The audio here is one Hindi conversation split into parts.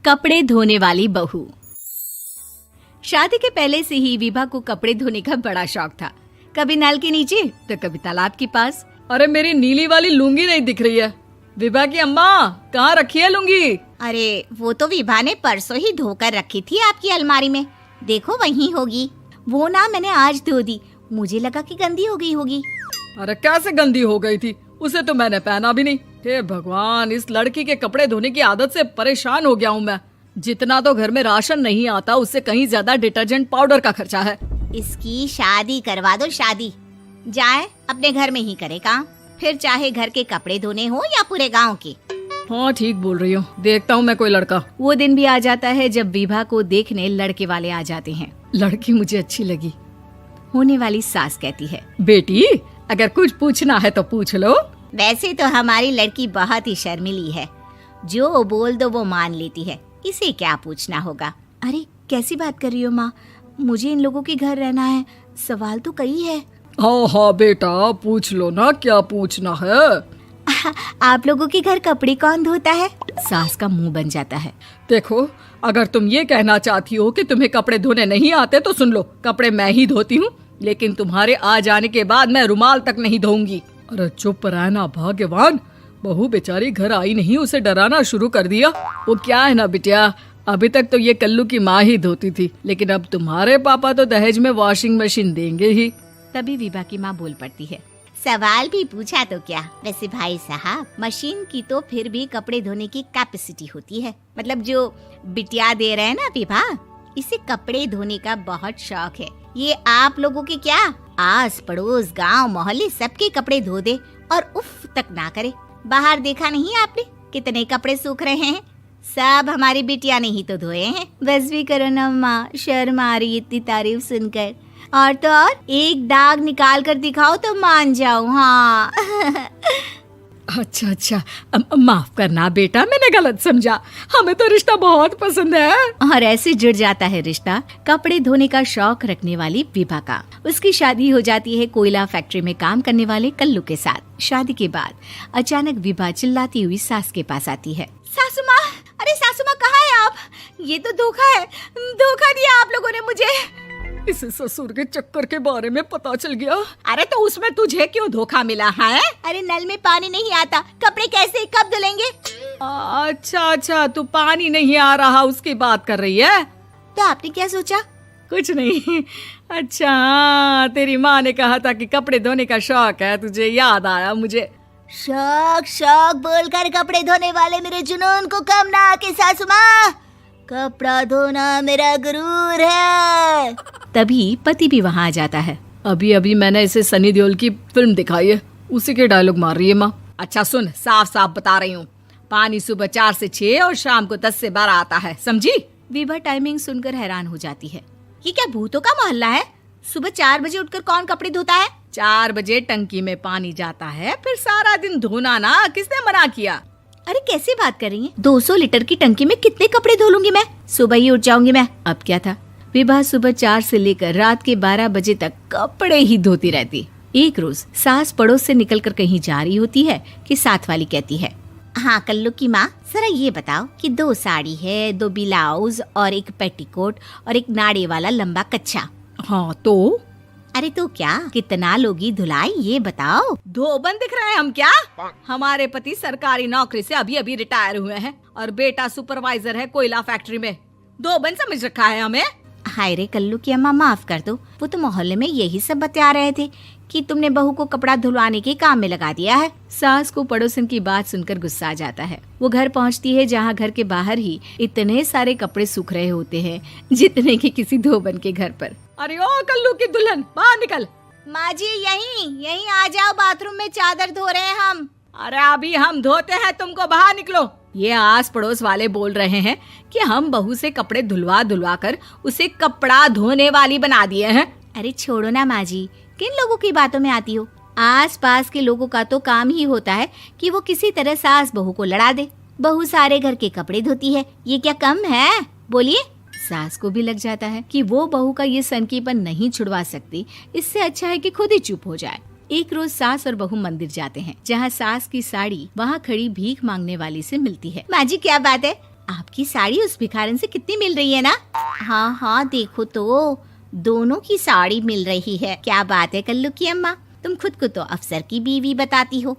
कपड़े धोने वाली बहू। शादी के पहले से ही विभा को कपड़े धोने का बड़ा शौक था। कभी नल के नीचे तो कभी तालाब के पास। अरे मेरी नीली वाली लुंगी नहीं दिख रही है। विभा की अम्मा कहाँ रखी है लुंगी? अरे वो तो विभा ने परसों ही धोकर रखी थी आपकी अलमारी में, देखो वहीं होगी। वो ना मैंने आज धो दी, मुझे लगा कि गंदी हो गई होगी। अरे कैसे गंदी हो गई थी, उसे तो मैंने पहना भी नहीं। हे भगवान, इस लड़की के कपड़े धोने की आदत से परेशान हो गया हूँ मैं। जितना तो घर में राशन नहीं आता उससे कहीं ज्यादा डिटर्जेंट पाउडर का खर्चा है। इसकी शादी करवा दो, शादी जाए अपने घर में ही करे काम, फिर चाहे घर के कपड़े धोने हो या पूरे गांव के। हाँ ठीक बोल रही हो, देखता हूँ मैं कोई लड़का। वो दिन भी आ जाता है जब विभा को देखने लड़के वाले आ जाते हैं। लड़की मुझे अच्छी लगी। होने वाली सास कहती है, बेटी अगर कुछ पूछना है तो पूछ लो। वैसे तो हमारी लड़की बहुत ही शर्मीली है, जो बोल दो वो मान लेती है, इसे क्या पूछना होगा। अरे कैसी बात कर रही हो माँ, मुझे इन लोगों के घर रहना है, सवाल तो कई है। हाँ हाँ बेटा पूछ लो ना, क्या पूछना है। आप लोगों के घर कपड़े कौन धोता है? सास का मुंह बन जाता है। देखो अगर तुम ये कहना चाहती हो कि तुम्हें कपड़े धोने नहीं आते तो सुन लो, कपड़े मैं ही धोती हूँ, लेकिन तुम्हारे आ जाने के बाद मैं रुमाल तक नहीं धोऊंगी। अरे चुप रहना भाग्यवान, बहू बेचारी घर आई नहीं, उसे डराना शुरू कर दिया। वो क्या है ना बिटिया, अभी तक तो ये कल्लू की माँ ही धोती थी, लेकिन अब तुम्हारे पापा तो दहेज में वॉशिंग मशीन देंगे ही। तभी विभा की माँ बोल पड़ती है, सवाल भी पूछा तो क्या। वैसे भाई साहब, मशीन की तो फिर भी कपड़े धोने की कैपेसिटी होती है। मतलब जो बिटिया दे रहे हैं ना विभा, इसे कपड़े धोने का बहुत शौक है। ये आप लोगों के क्या, आस पड़ोस गांव मोहल्ले सबके कपड़े धो दे और उफ तक ना करे। बाहर देखा नहीं आपने कितने कपड़े सूख रहे हैं, सब हमारी बिटिया ने ही तो धोए हैं। बस भी करो ना माँ, शर्म आ रही इतनी तारीफ सुनकर। और तो और एक दाग निकाल कर दिखाओ तो मान जाओ। हाँ अच्छा माफ करना बेटा, मैंने गलत समझा, हमें तो रिश्ता बहुत पसंद है। और ऐसे जुड़ जाता है रिश्ता कपड़े धोने का शौक रखने वाली विभा का। उसकी शादी हो जाती है कोयला फैक्ट्री में काम करने वाले कल्लू के साथ। शादी के बाद अचानक विभा चिल्लाती हुई सास के पास आती है। सासू माँ, अरे सासू माँ कहाँ है आप? ये तो धोखा है, धोखा दिया आप लोगों ने मुझे। इसे ससुर के चक्कर के बारे में पता चल गया। अरे तो उसमें तुझे क्यों धोखा मिला है? अरे नल में पानी नहीं आता, कपड़े कैसे कब धुलेंगे? अच्छा तू पानी नहीं आ रहा उसकी बात कर रही है। तो आपने क्या सोचा? कुछ नहीं। अच्छा तेरी माँ ने कहा था कि कपड़े धोने का शौक है तुझे, याद आया मुझे। शौक बोलकर कपड़े धोने वाले मेरे जुनून को कम ना आके सासू माँ, कपड़ा धोना मेरा गुरूर है। तभी पति भी वहाँ आ जाता है। अभी मैंने इसे सनी देओल की फिल्म दिखाई है, उसी के डायलॉग मार रही है माँ। अच्छा सुन, साफ साफ बता रही हूँ, पानी सुबह 4 से 6 और शाम को 10 से 12 आता है, समझी? विभा टाइमिंग सुनकर हैरान हो जाती है। ये क्या भूतों का मोहल्ला है? सुबह 4 बजे उठकर कौन कपड़े धोता है? 4 बजे टंकी में पानी जाता है, फिर सारा दिन धोना ना, किसने मना किया? अरे कैसी बात कर रही हैं? 200 लीटर की टंकी में कितने कपड़े धो लूंगी मैं, सुबह ही उठ जाऊंगी मैं। अब क्या था, विभा सुबह 4 से लेकर रात के 12 बजे तक कपड़े ही धोती रहती। एक रोज सास पड़ोस से निकलकर कहीं जा रही होती है कि साथ वाली कहती है, हाँ कल्लू की माँ, जरा ये बताओ कि 2 साड़ी है, 2 ब्लाउज और एक पेटीकोट और एक नाड़े वाला लंबा कच्छा। हाँ तो? अरे तो क्या, कितना लोगी धुलाई ये बताओ। धोबन दिख रहे हैं हम क्या? हमारे पति सरकारी नौकरी से अभी रिटायर हुए हैं और बेटा सुपरवाइजर है कोयला फैक्ट्री में। धोबन समझ रखा है हमें? हाय रे कल्लू की अम्मा, माफ कर दो, वो तो मोहल्ले में यही सब बता रहे थे कि तुमने बहू को कपड़ा धुलवाने के काम में लगा दिया है। सास को पड़ोसन की बात सुनकर गुस्सा आ जाता है। वो घर पहुंचती है जहां घर के बाहर ही इतने सारे कपड़े सूख रहे होते हैं जितने कि किसी धोबन के घर पर। अरे ओ कल्लू की दुल्हन, बाहर निकल। माँ जी यहीं आ जाओ, बाथरूम में चादर धो रहे हैं हम। अरे अभी हम धोते हैं, तुमको बाहर निकलो। ये आस पड़ोस वाले बोल रहे हैं कि हम बहू से कपड़े धुलवा कर उसे कपड़ा धोने वाली बना दिए हैं। अरे छोड़ो ना माँ जी, किन लोगों की बातों में आती हो? आस पास के लोगों का तो काम ही होता है कि वो किसी तरह सास बहू को लड़ा दे। बहू सारे घर के कपड़े धोती है, ये क्या कम है? बोलिए। सास को भी लग जाता है कि वो बहू का ये सनकीपन नहीं छुड़वा सकती, इससे अच्छा है कि खुद ही चुप हो जाए। एक रोज सास और बहू मंदिर जाते हैं, जहाँ सास की साड़ी वहाँ खड़ी भीख मांगने वाली से मिलती है। माँ जी क्या बात है, आपकी साड़ी उस भिखारन से कितनी मिल रही है ना? हाँ हाँ देखो तो, दोनों की साड़ी मिल रही है। क्या बात है कल्लू की अम्मा, तुम खुद को तो अफसर की बीवी बताती हो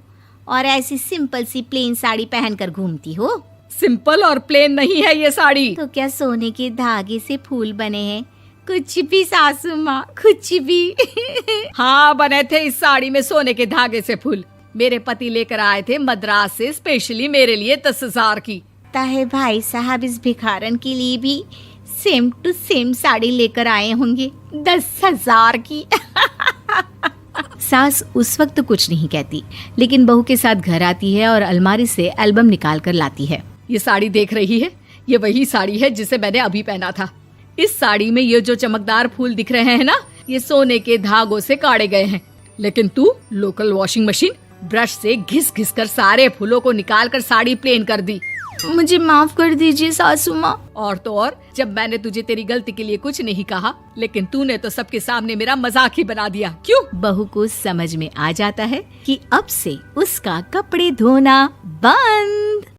और ऐसी सिंपल सी प्लेन साड़ी पहनकर घूमती हो। सिंपल और प्लेन नहीं है ये साड़ी। तो क्या सोने के धागे से फूल बने हैं? कुछ भी सासू माँ, कुछ भी। हाँ बने थे इस साड़ी में सोने के धागे से फूल। मेरे पति लेकर आए थे मद्रास से स्पेशली मेरे लिए 10,000 की। ताहे भाई साहब इस भिखारन के लिए भी सेम टू सेम साड़ी लेकर आए होंगे 10,000 की। सास उस वक्त तो कुछ नहीं कहती, लेकिन बहू के साथ घर आती है और अलमारी से एल्बम निकाल कर लाती है। ये साड़ी देख रही है, ये वही साड़ी है जिसे मैंने अभी पहना था। इस साड़ी में ये जो चमकदार फूल दिख रहे हैं ना, ये सोने के धागों से काटे गए हैं। लेकिन तू लोकल वॉशिंग मशीन ब्रश से घिस घिस कर सारे फूलों को निकाल कर साड़ी प्लेन कर दी। मुझे माफ कर दीजिए सासू माँ। और तो और, जब मैंने तुझे तेरी गलती के लिए कुछ नहीं कहा, लेकिन तूने तो सबके सामने मेरा मजाक ही बना दिया। क्यों? बहू को समझ में आ जाता है कि अब से उसका कपड़े धोना बंद।